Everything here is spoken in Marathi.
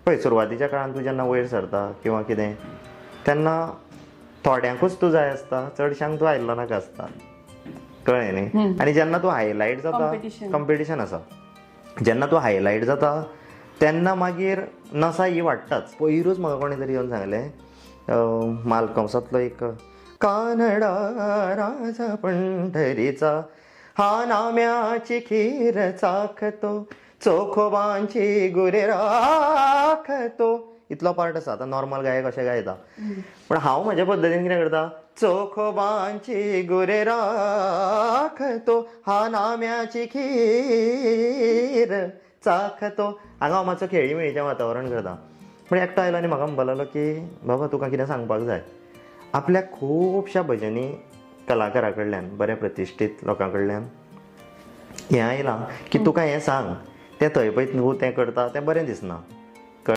पळय सुरवातीच्या काळान तूं जेन्ना वयर सरता किंवा कितें तेन्ना थोड्यांकूच तूं जाय आसता, चडश्यांक तूं आयिल्लो नाका आसता, कळ्ळें न्ही. आनी जेन्ना तूं हायलायट जाता, कॉम्पिटिशन आसा, जेन्ना तूं हायलायट जाता तेन्ना मागीर नसा ही वाडटाच. पयरूच म्हाका कोणें तरी येवन सांगलें, मालकंसांतलो एक कानडा राजा पंढरीचा हा नाम्याची खीर चाखतो, चोखोबांची गुरे राखतो, इतलो पार्ट आसा. आतां नॉर्मल गायक अशें गायता, पण हांव म्हाज्या पद्दतीन कितें करता, चोखोबांची गुरे राखतो हा नाम्याची खीर चाखतो. हांगा हांव मातसो खेळी मेळीचें वातावरण करता. पण एकटो आयलो आनी म्हाका म्हणपाक लागलो की बाबा तुका कितें सांगपाक जाय. आपल्या खुबश्या भजनी कलाकारा कडल्यान, बऱ्या प्रतिश्ठीत लोकां कडल्यान हें आयलां की तुका हें सांग, तें थंय पळय तूं तें करता तें बरें दिसना.